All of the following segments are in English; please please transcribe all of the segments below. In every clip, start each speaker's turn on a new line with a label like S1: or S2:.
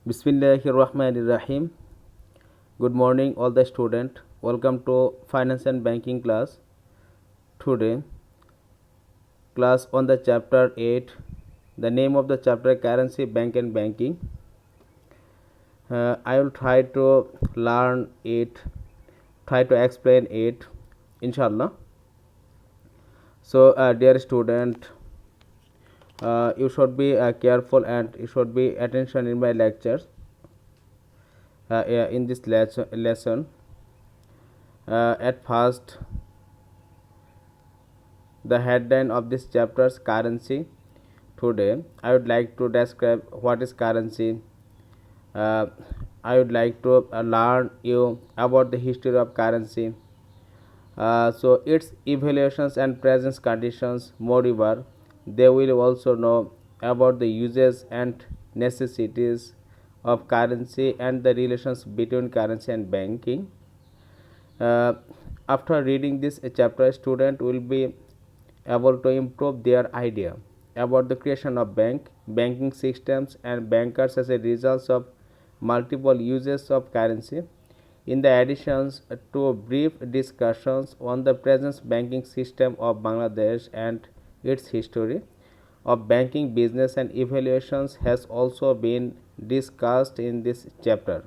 S1: Bismillahirrahmanirrahim. Good morning, all the student. Welcome to finance and banking class. Today, class on the chapter 8. The name of the chapter currency, bank and banking. I will try to learn it, try to explain it, inshallah. So, dear student, you should be careful and you should be attention in my lectures. In this lesson, at first, the headline of this chapter's currency. Today, I would like to describe what is currency. Uh, I would like to learn you about the history of currency. So its evaluations and present conditions. Moreover, they will also know about the uses and necessities of currency and the relations between currency and banking. Uh, After reading this chapter, student will be able to improve their idea about the creation of banking systems and bankers as a result of multiple uses of currency. In the additions to brief discussions on the present banking system of Bangladesh and its history of banking business and evaluations has also been discussed in this chapter.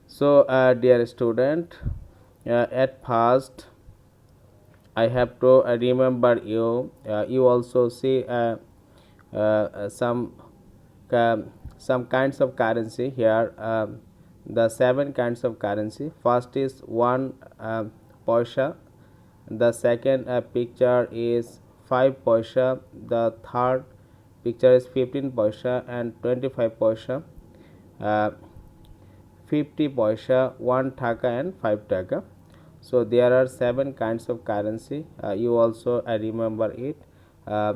S1: So, dear student, at first I have to remember you. You also see uh, some kinds of currency here. The seven kinds of currency. First is one paisa. The second picture is 5 paisa. The third picture is 15 paisa and 25 paisa. Uh, 50 paisa, 1 taka and 5 taka. So there are seven kinds of currency. You also remember it. Uh,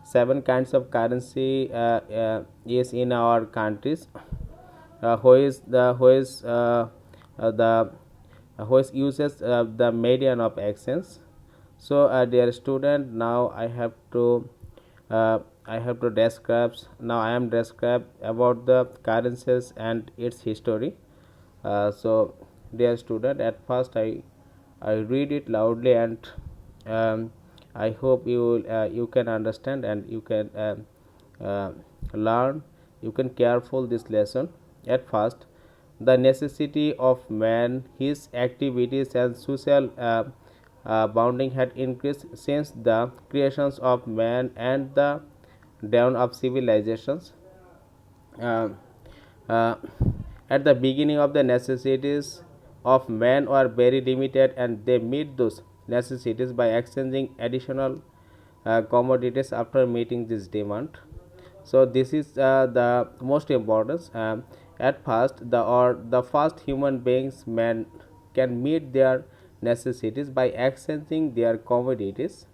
S1: Seven kinds of currency is in our countries. The who is uses the median of exchange. So, dear student, now uh, I have to describe. Now I am describe about the currencies and its history. So, dear student, at first I read it loudly and um, I hope you can understand and you can uh, learn. You can careful this lesson. At first, the necessity of man, his activities and social bounding had increased since the creations of man and the dawn of civilizations. Uh, uh, at the beginning of the necessities of man are very limited and they meet those necessities by exchanging additional commodities after meeting this demand. So this is the most important. At first, the first human beings man can meet their necessities by exchanging their commodities.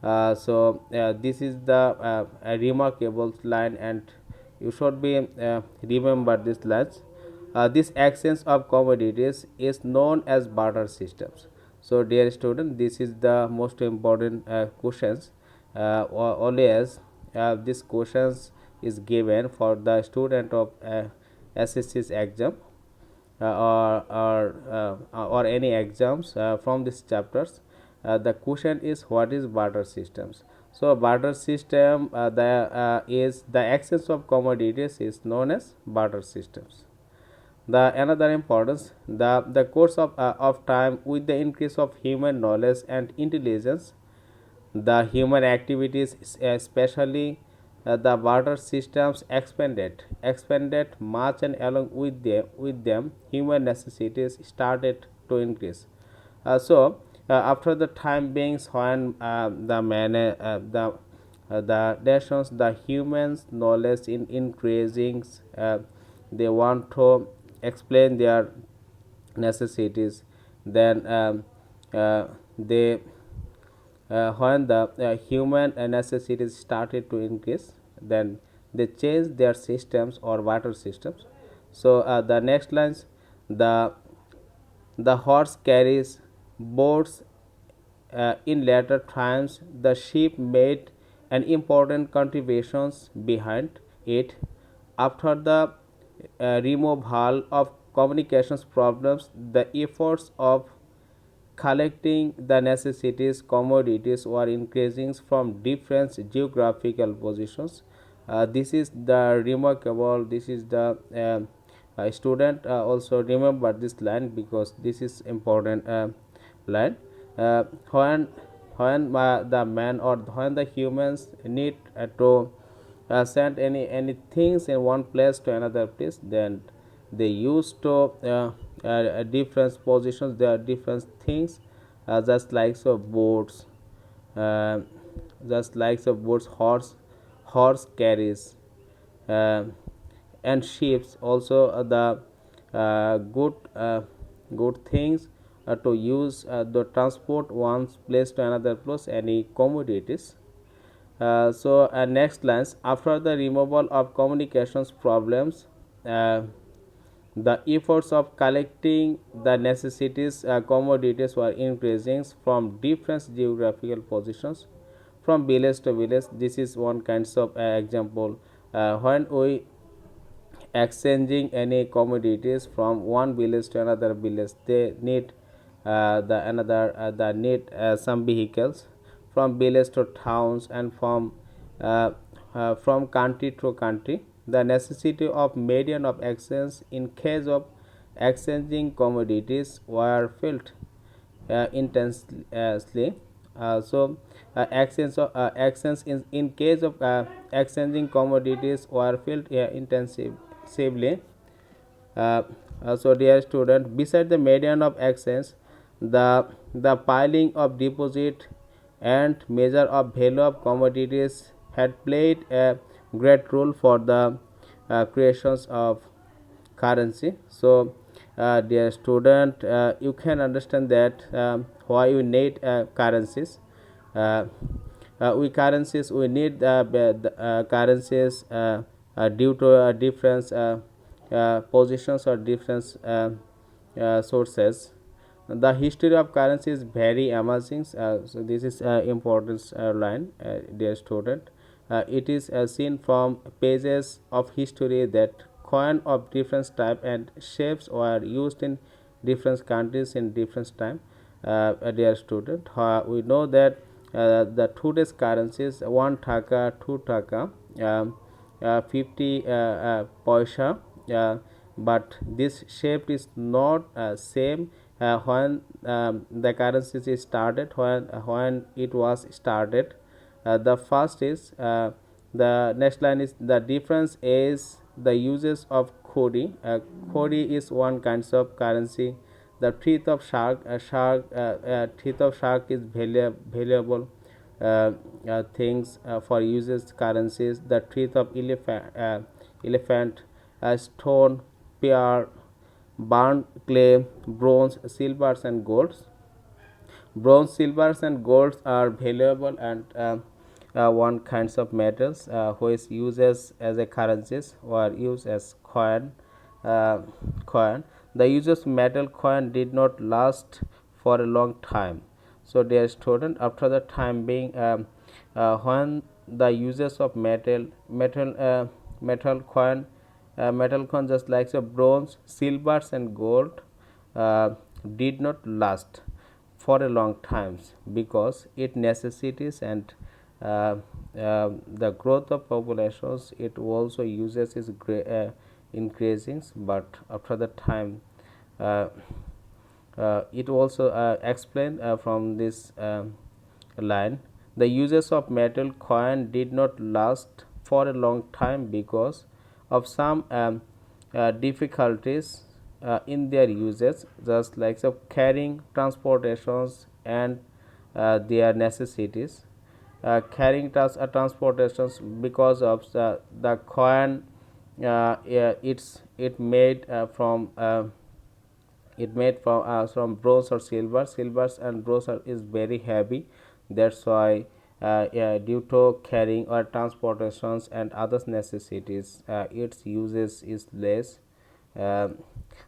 S1: This is the a remarkable line, and you should be remember this lines. This exchange of commodities is known as barter systems. So, dear student, this is the most important questions. Always, this questions is given for the student of SSC's exam or any exams from these chapters. The question is what is barter systems. So barter system is the exchange of commodities is known as barter systems. The another importance, the course of time with the increase of human knowledge and intelligence, the human activities, especially the barter systems, expanded much, and along with them, human necessities started to increase. After the time beings when the nations, the humans' knowledge in increasing, they want to explain their necessities. Then they when the human necessities started to increase, then they changed their systems or water systems. So the next lines, the the horse carries boats. In later times, the ship made an important contributions behind it. After the removal of communications problems, the efforts of collecting the necessities commodities were increasing from different geographical positions. This is the remarkable. This is the student also remember this line because this is important line. Uh, when the man or when the humans need to send any things in one place to another place, then they used to different positions, there are different things, just likes of boats, uh, just likes of boats, horse carries, uh, and ships also, the good things to use the transport one place to another place any commodities. Next lines, after the removal of communications problems, uh, the efforts of collecting the necessities commodities were increasing from different geographical positions, from village to village. This is one kinds of example. When we exchanging any commodities from one village to another village, they need the need some vehicles from village to towns, and from country to country. The necessity of medium of exchange in case of exchanging commodities were felt intensely. Actions in case of exchanging commodities were felt intensively. Dear student, beside the median of exchange, the piling of deposit and measure of value of commodities had played a great role for the creations of currency. Dear student, you can understand that why you need currencies. Uh, we need currencies due to different positions or different sources. The history of currency is very amazing. So this is important line, dear student. It is seen from pages of history that coin of different type and shapes were used in different countries in different time. Dear student, we know that the today's currencies, 1 taka, 2 taka, 50 paisa, but this shape is not same when the currency is started, when it was started. The first is the next line is the difference is the uses of kodi. Kodi is one kinds of currency. The teeth of shark is valuable things for uses currencies. The teeth of elephant, stone, pear, burnt clay, bronze, silvers, and golds. Bronze, silvers, and golds are valuable and one kinds of metals which uses as a currencies or used as uh, coin. The use of metal coin did not last for a long time. So, dear student, after the time being, when the uses of metal coin just like a bronze, silvers, and gold uh, did not last for a long times because it necessities and the growth of populations, it also uses is increasing, but after the time uh, it also explained from this line, the uses of metal coin did not last for a long time because of some difficulties in their uses, just like of carrying transportations and their necessities. Carrying transportations because of the coin, yeah, it made from bronze or silver. Silvers and bronze is very heavy. That's why yeah, due to carrying or transportations and other necessities, its uses is less. Um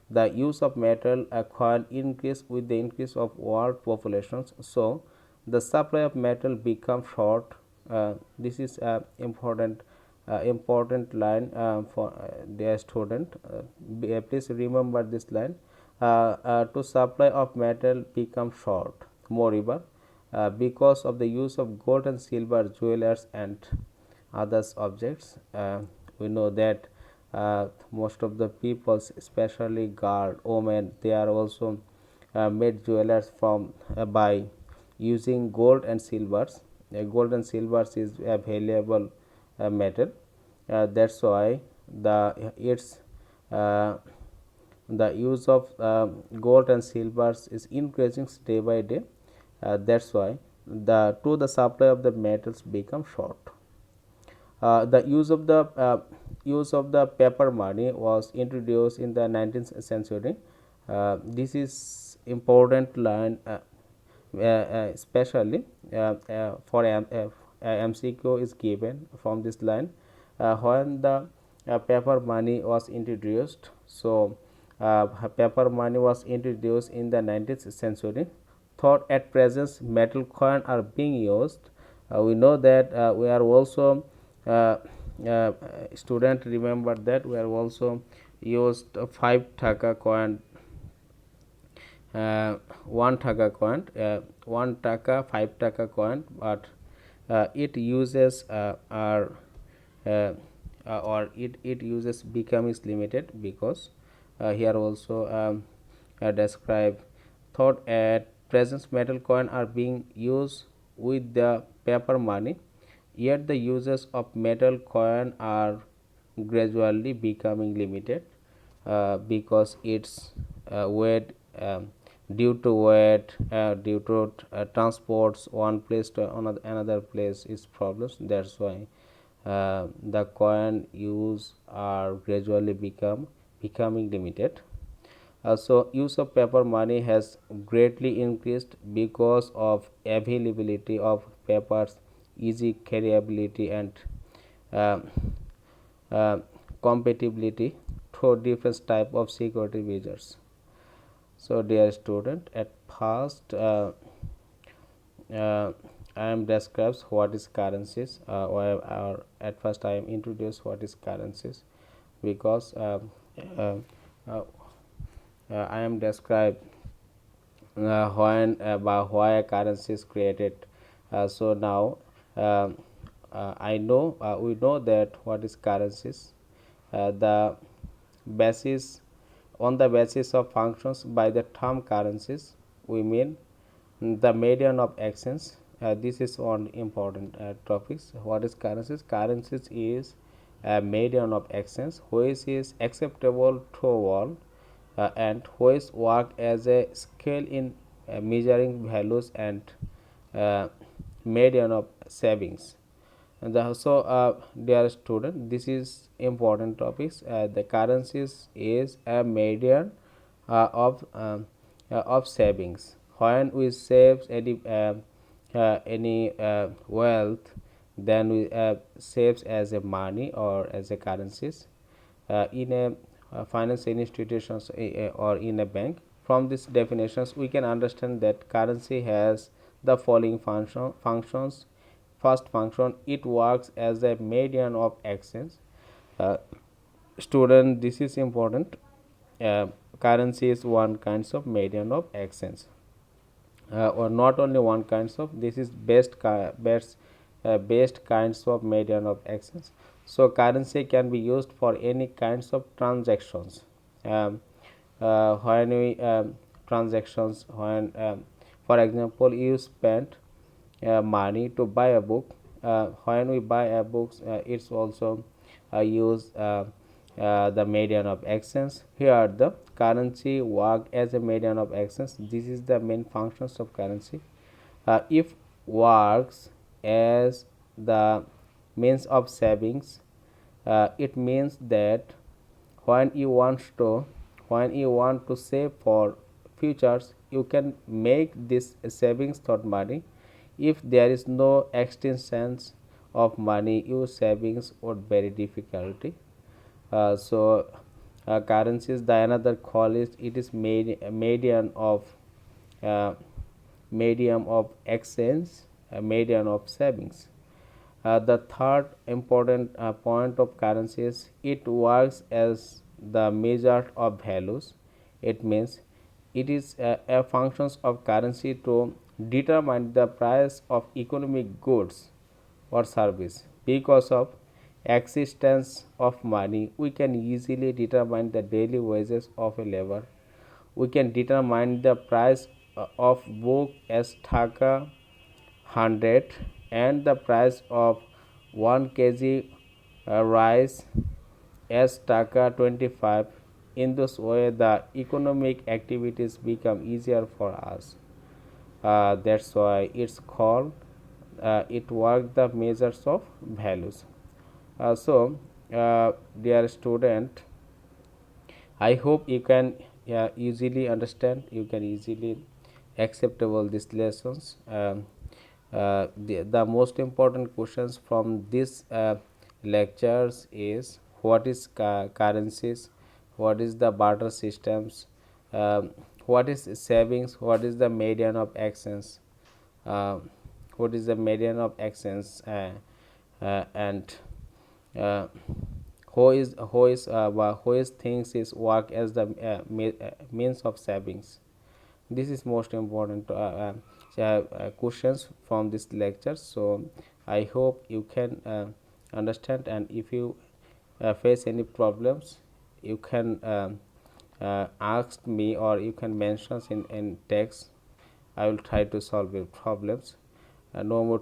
S1: the use of metal coin increase with the increase of world populations. So the supply of metal become short. This is important important line for their student. Please remember this line. To supply of metal become short. Moreover, because of the use of gold and silver jewelers and others objects, we know that most of the peoples, especially girl, women, they are also made jewelers from by using gold and silvers. Gold and silvers is a valuable metal. That's why uh, the use of gold and silvers is increasing day by day. That's why the supply of the metals become short. The use of the paper money was introduced in the 19th century. This is important line, especially for MCQ is given from this line. When the paper money was introduced, so paper money was introduced in the 19th century. Thought at present metal coin are being used. We know that we are also uh, uh, student remember that we are also used 5 taka coin, 1 taka coin, 1 taka 5 taka coin, but it uses uh, it uses become is limited because here also describe thought at present metal coin are being used with the paper money, yet the uses of metal coin are gradually becoming limited because its weight, due to weight, due to transports one place to another place is problems. That's why the coin use are gradually becoming limited. So use of paper money has greatly increased because of availability of papers, easy carryability, and uh, uh, compatibility through different type of security measures. So dear student, at first uh, I am describes what is currencies, or at first I am introduce what is currencies because uh, uh, I am described when by why a currency is created. So now um I know we know that what is currencies. The basis on the basis of functions by the term currencies we mean the median of exchange. This is one important topics. What is currencies? Currencies is a median of exchange which is acceptable to all and which work as a scale in measuring values and uh, median of savings. And dear student, this is important topics. The currencies is a median of savings. When we save any wealth, then we saves as a money or as a currencies in a financial institutions or in a bank. From these definitions, we can understand that currency has the following functions. First function, it works as a medium of exchange. Uh, Student, this is important. Currency is one kinds of medium of exchange, or not only one kinds of. This is best kinds of medium of exchange. So currency can be used for any kinds of transactions. When we transactions when for example you spend money to buy a book. When we buy a book, it's also use the medium of exchange. Here the currency work as a medium of exchange. This is the main functions of currency. If works as the means of savings, it means that when you want to when you want to save for futures, you can make this savings thought money. If there is no extensions of money, your savings would very difficulty. Currency is the another call is it is made a uh, medium of exchange, a medium of savings. The third important point of currency is it works as the measure of values. It means it is a functions of currency to determine the price of economic goods or service. Because of existence of money, we can easily determine the daily wages of a labor. We can determine the price of book as taka 100 and the price of 1 kg rice as taka 25. In this way the economic activities become easier for us. That's why it's called it work the measures of values. Dear student, I hope you can easily understand, you can easily acceptable these lessons. The most important questions from this lectures is what is currencies, what is the barter systems, what is savings, what is the median of exchange, uh, what is the median of exchange, and uh, who is things is work as the means of savings. This is most important questions from this lecture. So I hope you can understand, and if you face any problems, you can ask me or you can mention in text. I will try to solve your problems. No more